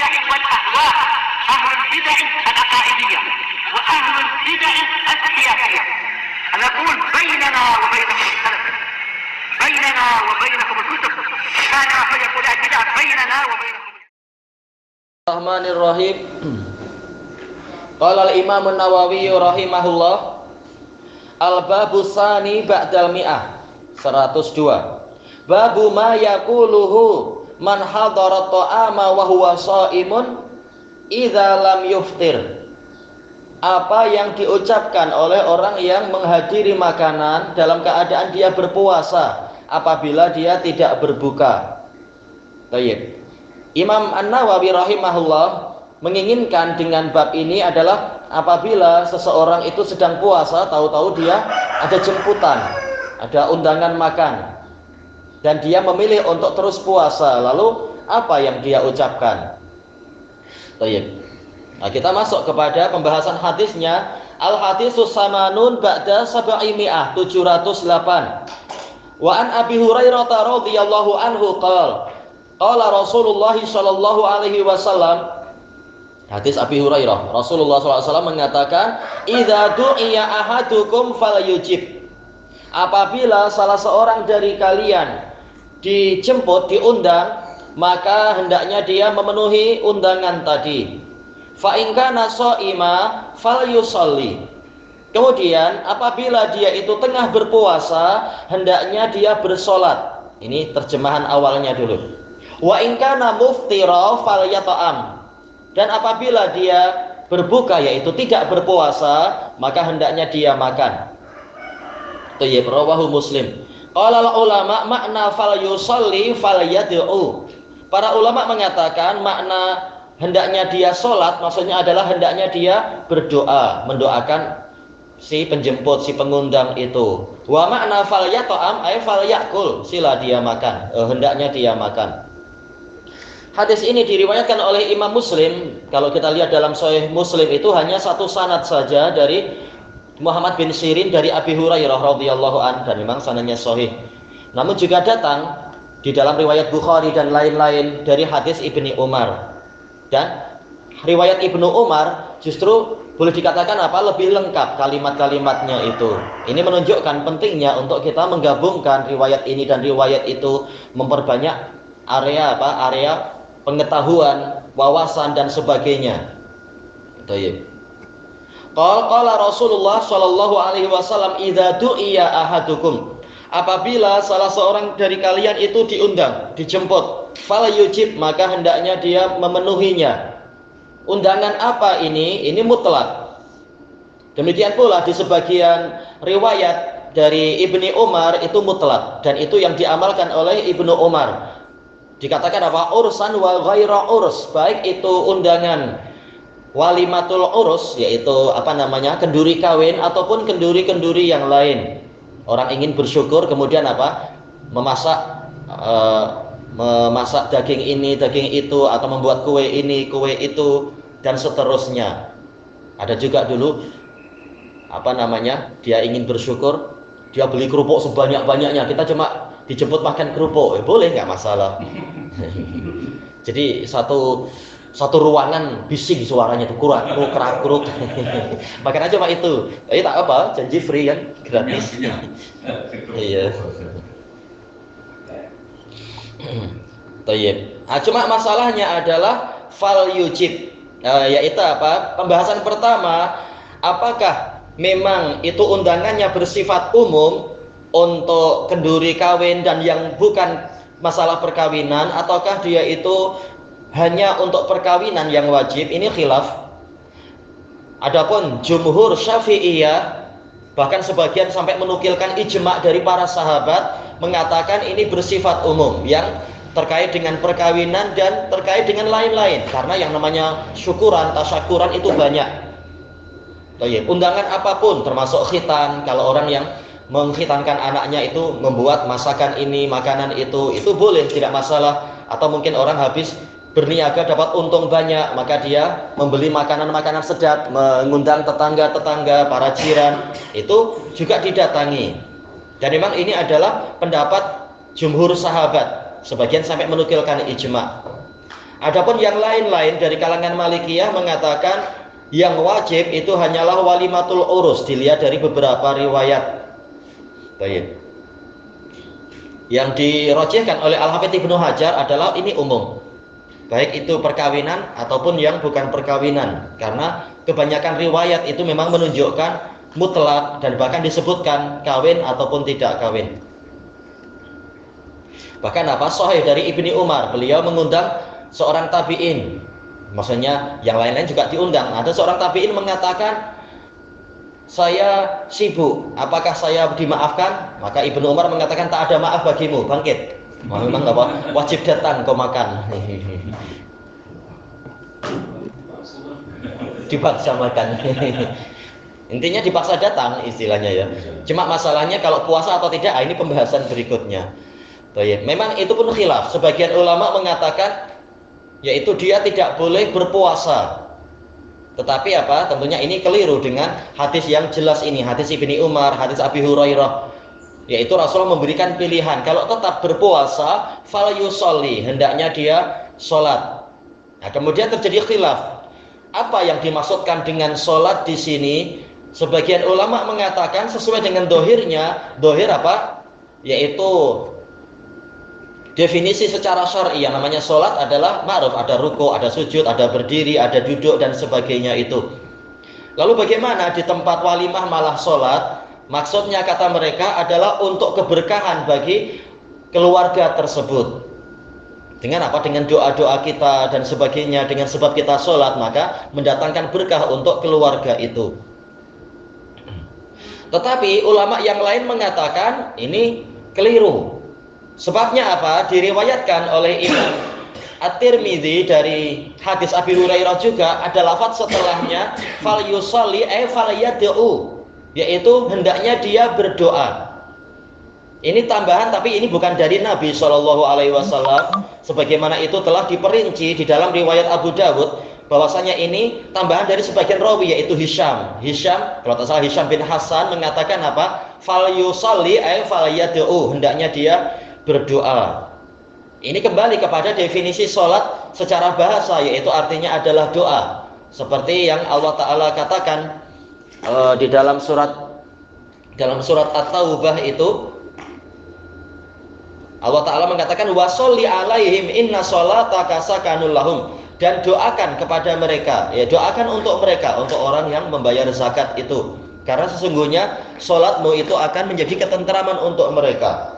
البدع والأهواء، أهل البدع العقائدية وأهل البدع السياسية. نقول بيننا وبينكم السلف، بيننا وبينكم الكتب، كان فيقول البدع بيننا وبينكم. Bismillahirrahmanirrahim. Qala al-Imam an-Nawawi rahimahullah, al-babu tsani ba'dal mi'ah 102. Babu ma yaquluhu man hadara ta'ama wa huwa shaimun idza lam yuftir. Apa yang diucapkan oleh orang yang menghadiri makanan dalam keadaan dia berpuasa apabila dia tidak berbuka. Baik. Imam An-Nawawi rahimahullah menginginkan dengan bab ini adalah apabila seseorang itu sedang puasa, tahu-tahu dia ada jemputan, ada undangan makan, dan dia memilih untuk terus puasa, lalu apa yang dia ucapkan? Baik. Nah, kita masuk kepada pembahasan hadisnya. Al-hadisus samanun ba'da sab'imi'ah 708. Wa an Abi Hurairah radhiyallahu anhu qala qala Rasulullah sallallahu alaihi wasallam, hadis Abi Hurairah, Rasulullah sallallahu alaihi wasallam mengatakan, idza du'iya ahadukum falyujib. Apabila salah seorang dari kalian dijemput, diundang, maka hendaknya dia memenuhi undangan tadi. Fa in kana shaima falyusalli. Kemudian apabila dia itu tengah berpuasa, hendaknya dia bersolat. Ini terjemahan awalnya dulu. Wa in kana muftira falyata'am. Dan apabila dia berbuka, yaitu tidak berpuasa, maka hendaknya dia makan. Thayyib, rawahu Muslim. Qala ulama makna falyusalli falyad'u. Para ulama mengatakan makna hendaknya dia sholat, maksudnya adalah hendaknya dia berdoa, mendoakan si penjemput, si pengundang itu. Wa makna falyata'am ay falyakul, sila dia makan, hendaknya dia makan. Hadis ini diriwayatkan oleh Imam Muslim. Kalau kita lihat dalam Sahih Muslim itu hanya satu sanad saja dari Muhammad bin Sirin dari Abi Hurairah radhiyallahu an, dan memang sanadnya sahih. Namun juga datang di dalam riwayat Bukhari dan lain-lain dari hadis Ibni Umar. Dan riwayat Ibnu Umar justru boleh dikatakan lebih lengkap kalimat-kalimatnya itu. Ini menunjukkan pentingnya untuk kita menggabungkan riwayat ini dan riwayat itu, memperbanyak area pengetahuan, wawasan dan sebagainya. Baik. Qala Rasulullah sallallahu alaihi wasallam, idza du'iya ahadukum. Apabila salah seorang dari kalian itu diundang, dijemput, fala yujib, maka hendaknya dia memenuhinya. Undangan apa ini? Ini mutlak. Demikian pula di sebagian riwayat dari Ibni Umar itu mutlak, dan itu yang diamalkan oleh Ibnu Umar. Dikatakan ursan wa ghaira urs, baik itu undangan walimatul urus, yaitu kenduri kawin, ataupun kenduri-kenduri yang lain. Orang ingin bersyukur, kemudian memasak daging ini, daging itu, atau membuat kue ini, kue itu, dan seterusnya. Ada juga dulu dia ingin bersyukur, dia beli kerupuk sebanyak-banyaknya. Kita cuma dijemput makan kerupuk, boleh, nggak masalah. Jadi satu ruangan bising suaranya tuh, kuruk. Makan aja cuma itu. Tak apa, janji free kan, gratis. Iya. Tayyib. Cuma masalahnya adalah fal yujib. Yaitu pembahasan pertama, apakah memang itu undangannya bersifat umum untuk kenduri kawin dan yang bukan masalah perkawinan, ataukah dia itu hanya untuk perkawinan yang wajib? Ini khilaf. Adapun jumhur Syafi'iyah, bahkan sebagian sampai menukilkan ijma' dari para sahabat, mengatakan ini bersifat umum, yang terkait dengan perkawinan dan terkait dengan lain-lain, karena yang namanya syukuran, tasyakuran itu banyak. Undangan apapun, termasuk khitan, kalau orang yang mengkhitankan anaknya itu membuat masakan ini, makanan itu boleh, tidak masalah. Atau mungkin orang habis berniaga dapat untung banyak, maka dia membeli makanan-makanan sedap, mengundang tetangga-tetangga, para jiran, itu juga didatangi. Dan memang ini adalah pendapat jumhur sahabat, sebagian sampai menukilkan ijma'. Adapun yang lain-lain dari kalangan Malikiyah mengatakan yang wajib itu hanyalah walimatul urus, dilihat dari beberapa riwayat. Baik. Yang dirojihkan oleh Al-Hafidz Ibnu Hajar adalah ini umum, baik itu perkawinan ataupun yang bukan perkawinan, karena kebanyakan riwayat itu memang menunjukkan mutlak dan bahkan disebutkan kawin ataupun tidak kawin. Bahkan sahih dari Ibni Umar, beliau mengundang seorang tabi'in, maksudnya yang lain-lain juga diundang. Ada seorang tabi'in mengatakan, saya sibuk, apakah saya dimaafkan? Maka Ibnu Umar mengatakan, tak ada maaf bagimu, bangkit. Memang wajib datang kau makan. Dipaksa makan. Intinya dipaksa datang istilahnya ya. Cuma masalahnya kalau puasa atau tidak, ini pembahasan berikutnya. Memang itu pun khilaf. Sebagian ulama mengatakan yaitu dia tidak boleh berpuasa. Tetapi tentunya ini keliru dengan hadis yang jelas ini, hadis Ibni Umar, hadis Abi Hurairah. Yaitu Rasulullah memberikan pilihan, kalau tetap berpuasa fal yusolli, hendaknya dia sholat. Nah, kemudian terjadi khilaf. Apa yang dimaksudkan dengan sholat di sini? Sebagian ulama mengatakan sesuai dengan dohirnya. Dohir yaitu definisi secara syar'i yang namanya sholat adalah ma'ruf, ada ruku, ada sujud, ada berdiri, ada duduk dan sebagainya itu. Lalu bagaimana di tempat walimah malah sholat? Maksudnya kata mereka adalah untuk keberkahan bagi keluarga tersebut. Dengan Dengan doa-doa kita dan sebagainya, dengan sebab kita sholat maka mendatangkan berkah untuk keluarga itu. Tetapi ulama yang lain mengatakan ini keliru. Sebabnya diriwayatkan oleh Imam At-Tirmidzi dari hadis Abi Hurairah juga ada lafaz setelahnya fal yusalli fal yad'u, yaitu hendaknya dia berdoa. Ini tambahan, tapi ini bukan dari Nabi SAW. Sebagaimana itu telah diperinci di dalam riwayat Abu Dawud, bahwasanya ini tambahan dari sebagian rawi, yaitu Hisham, kalau tak salah Hisham bin Hasan mengatakan fal yusalli fal yad'u, hendaknya dia berdoa. Ini kembali kepada definisi sholat secara bahasa, yaitu artinya adalah doa. Seperti yang Allah Ta'ala katakan di dalam surat At-Taubah itu, Allah Ta'ala mengatakan washolli alaihim inna sholataka sakanul lahum, dan doakan kepada mereka, ya doakan untuk mereka, untuk orang yang membayar zakat itu, karena sesungguhnya sholatmu itu akan menjadi ketenteraman untuk mereka.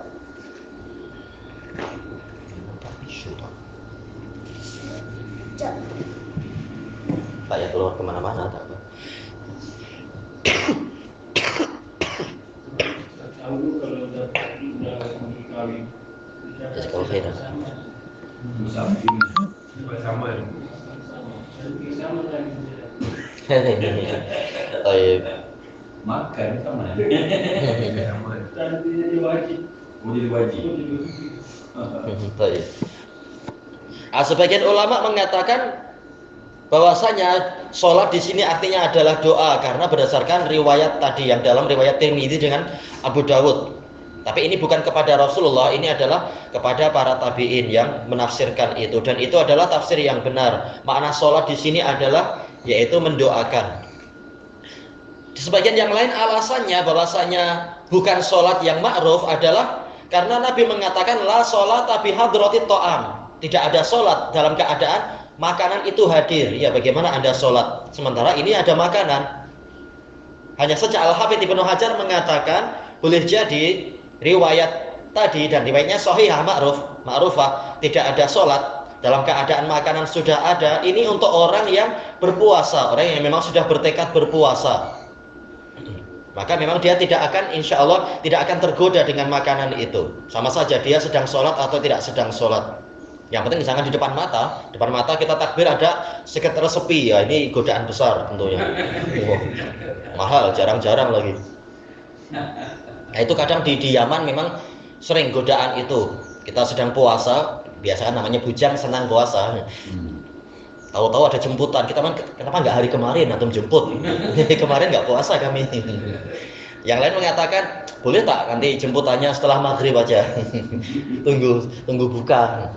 Pak ya keluar kemana-mana tak apa. Kalau saya makan sama jadi wajib. Sebagian ulama mengatakan bahwasanya sholat di sini artinya adalah doa, karena berdasarkan riwayat tadi yang dalam riwayat Tirmidzi dengan Abu Dawud. Tapi ini bukan kepada Rasulullah, ini adalah kepada para tabi'in yang menafsirkan itu, dan itu adalah tafsir yang benar. Makna sholat di sini adalah yaitu mendoakan. Di sebagian yang lain alasannya bahwasanya bukan sholat yang ma'ruf adalah karena Nabi mengatakan la sholat bi hadratit ta'am, tidak ada sholat dalam keadaan makanan itu hadir. Ya, bagaimana Anda sholat sementara ini ada makanan? Hanya saja Al-Hafidz Ibnu Hajar mengatakan boleh jadi riwayat tadi dan riwayatnya sahihah ma'rufah, tidak ada sholat dalam keadaan makanan sudah ada. Ini untuk orang yang berpuasa, orang yang memang sudah bertekad berpuasa, maka memang dia tidak akan, insya Allah tidak akan tergoda dengan makanan itu. Sama saja dia sedang sholat atau tidak sedang sholat. Yang penting jangan di depan mata kita takbir ada sedikit resepi, ya ini godaan besar tentunya. Mahal, jarang-jarang lagi. Nah, itu kadang di Yaman memang sering godaan itu. Kita sedang puasa, biasanya namanya bujang senang puasa. Tahu-tahu ada jemputan, kita kenapa nggak hari kemarin atau jemput? Kemarin nggak puasa kami. Yang lain mengatakan boleh tak nanti jemputannya setelah maghrib aja. tunggu buka.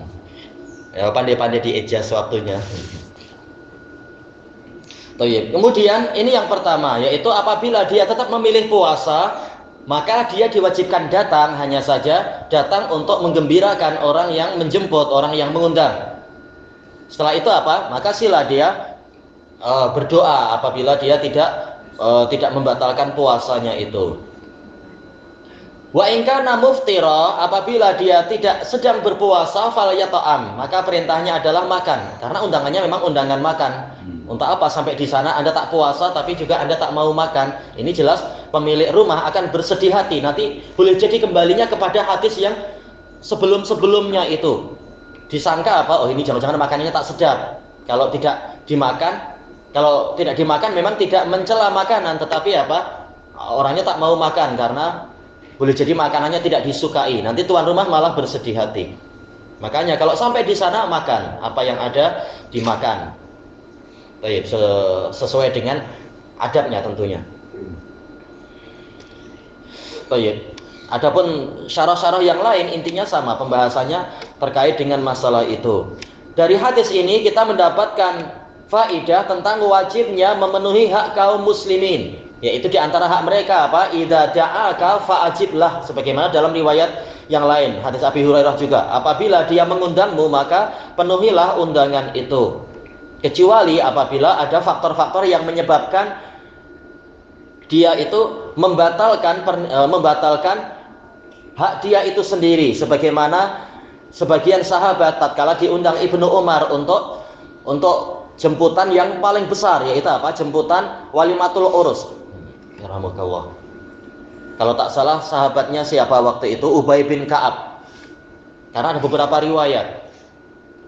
Ya, pandai-pandai diadjust waktunya. Kemudian ini yang pertama, yaitu apabila dia tetap memilih puasa, maka dia diwajibkan datang, hanya saja datang untuk menggembirakan orang yang menjemput, orang yang mengundang. Setelah itu apa? Maka sila dia berdoa apabila dia tidak membatalkan puasanya itu. Wa in kana muftira, apabila dia tidak sedang berpuasa fal yata'am, maka perintahnya adalah makan, karena undangannya memang undangan makan. Untuk apa sampai di sana Anda tak puasa tapi juga Anda tak mau makan? Ini jelas pemilik rumah akan bersedih hati. Nanti boleh jadi kembalinya kepada hadis yang sebelum-sebelumnya itu. Disangka apa? Oh, ini jangan-jangan makanannya tak sedap. Kalau tidak dimakan memang tidak mencela makanan, tetapi apa? Orangnya tak mau makan karena boleh jadi makanannya tidak disukai. Nanti tuan rumah malah bersedih hati. Makanya kalau sampai di sana makan, apa yang ada dimakan. Baik, sesuai dengan adabnya tentunya. Baik. Adapun syarah-syarah yang lain intinya sama, pembahasannya terkait dengan masalah itu. Dari hadis ini kita mendapatkan faidah tentang wajibnya memenuhi hak kaum muslimin, yaitu di antara hak mereka apa? Idza da'aka fa'ajiblah, sebagaimana dalam riwayat yang lain, hadis Abi Hurairah juga, apabila dia mengundangmu maka penuhilah undangan itu. Kecuali apabila ada faktor-faktor yang menyebabkan dia itu membatalkan hak dia itu sendiri, sebagaimana sebagian sahabat tatkala diundang Ibnu Umar untuk jemputan yang paling besar, yaitu apa? Jemputan walimatul urus. Yarhamukallah. Kalau tak salah sahabatnya siapa waktu itu? Ubay bin Ka'ab. Karena ada beberapa riwayat.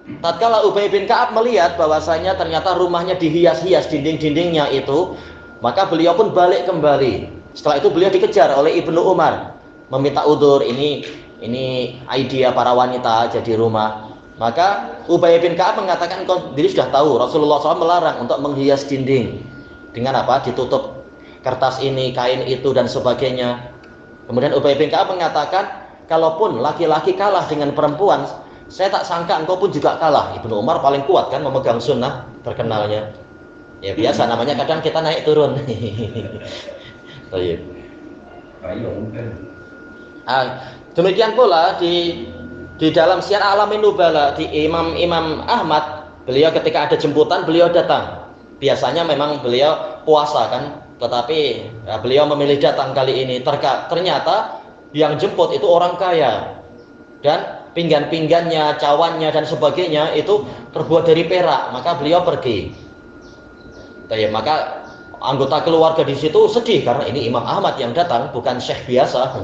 Tatkala Ubay bin Ka'ab melihat bahwasanya ternyata rumahnya dihias-hias dinding-dindingnya itu, maka beliau pun balik kembali. Setelah itu beliau dikejar oleh Ibnu Umar, meminta udzur, ini idea para wanita jadi rumah. Maka Ubay bin Ka'ab mengatakan, kau diri sudah tahu Rasulullah SAW melarang untuk menghias dinding dengan apa? Ditutup kertas ini, kain itu dan sebagainya. Kemudian Ubay bin Ka'ab mengatakan, kalaupun laki-laki kalah dengan perempuan, saya tak sangka engkau pun juga kalah. Ibnu Umar paling kuat kan memegang sunnah terkenalnya. Ya biasa namanya kadang kita naik turun. Demikian pula di dalam Syiar A'lamin Nubala di Imam Ahmad, beliau ketika ada jemputan beliau datang. Biasanya memang beliau puasa kan, tetapi beliau memilih datang kali ini. Ternyata yang jemput itu orang kaya dan pinggan-pinggannya, cawannya dan sebagainya itu terbuat dari perak, maka beliau pergi. Maka anggota keluarga di situ sedih karena ini Imam Ahmad yang datang, bukan syekh biasa.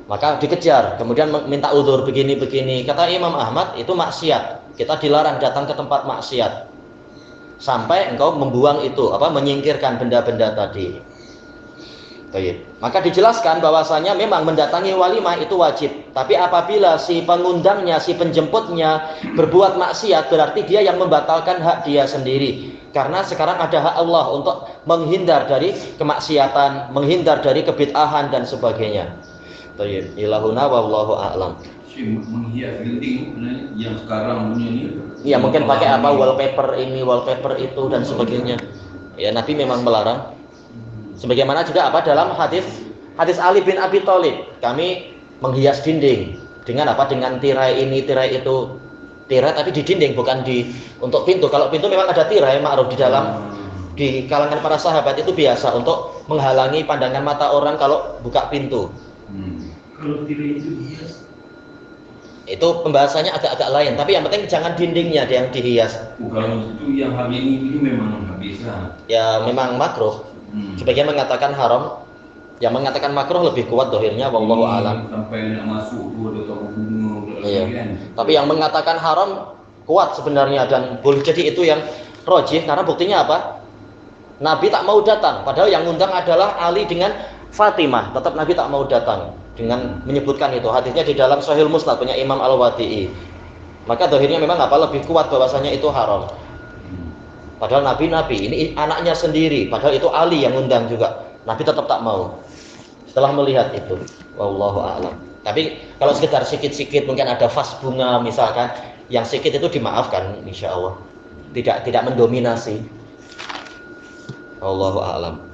Maka dikejar, kemudian minta udzur begini-begini. Kata Imam Ahmad, itu maksiat. Kita dilarang datang ke tempat maksiat sampai engkau membuang itu, menyingkirkan benda-benda tadi. Maka dijelaskan bahwasanya memang mendatangi walimah itu wajib. Tapi apabila si pengundangnya, si penjemputnya berbuat maksiat, berarti dia yang membatalkan hak dia sendiri. Karena sekarang ada hak Allah untuk menghindar dari kemaksiatan, menghindar dari kebid'ahan dan sebagainya. Ilahuna wallahu a'lam. Menghias dinding yang sekarang punya ini. Iya, mungkin pakai apa? Wallpaper ini, wallpaper itu dan sebagainya. Ya, Nabi memang melarang. Sebagaimana juga dalam hadis Ali bin Abi Thalib, kami menghias dinding dengan dengan tirai ini, tirai itu. Tirai tapi di dinding, bukan untuk pintu. Kalau pintu memang ada tirai ma'ruf di kalangan para sahabat itu biasa untuk menghalangi pandangan mata orang kalau buka pintu. Kalau tirai itu dihias, itu pembahasannya agak-agak lain, tapi yang penting jangan dindingnya yang dihias. Kalau itu yang habis ini memang bisa. Ya memang makruh. Sebagian mengatakan haram, yang mengatakan makruh lebih kuat dohirnya, wallahu a'lam. Sampai masuk bunga. Iya. Tapi yang mengatakan haram kuat sebenarnya, dan boleh jadi itu yang rojih, karena buktinya apa? Nabi tak mau datang, padahal yang ngundang adalah Ali dengan Fatimah. Tetap Nabi tak mau datang dengan menyebutkan itu. Hadisnya di dalam Sahih Musnad punya Imam Al-Wadi'i. Maka dohirnya memang lebih kuat bahwasanya itu haram. Padahal Nabi ini anaknya sendiri, padahal itu Ali yang undang juga. Nabi tetap tak mau. Setelah melihat itu, wallahu a'lam. Tapi kalau sekedar sikit-sikit mungkin ada vas bunga misalkan, Yang sedikit itu dimaafkan insya Allah. Tidak mendominasi. Allahu a'lam.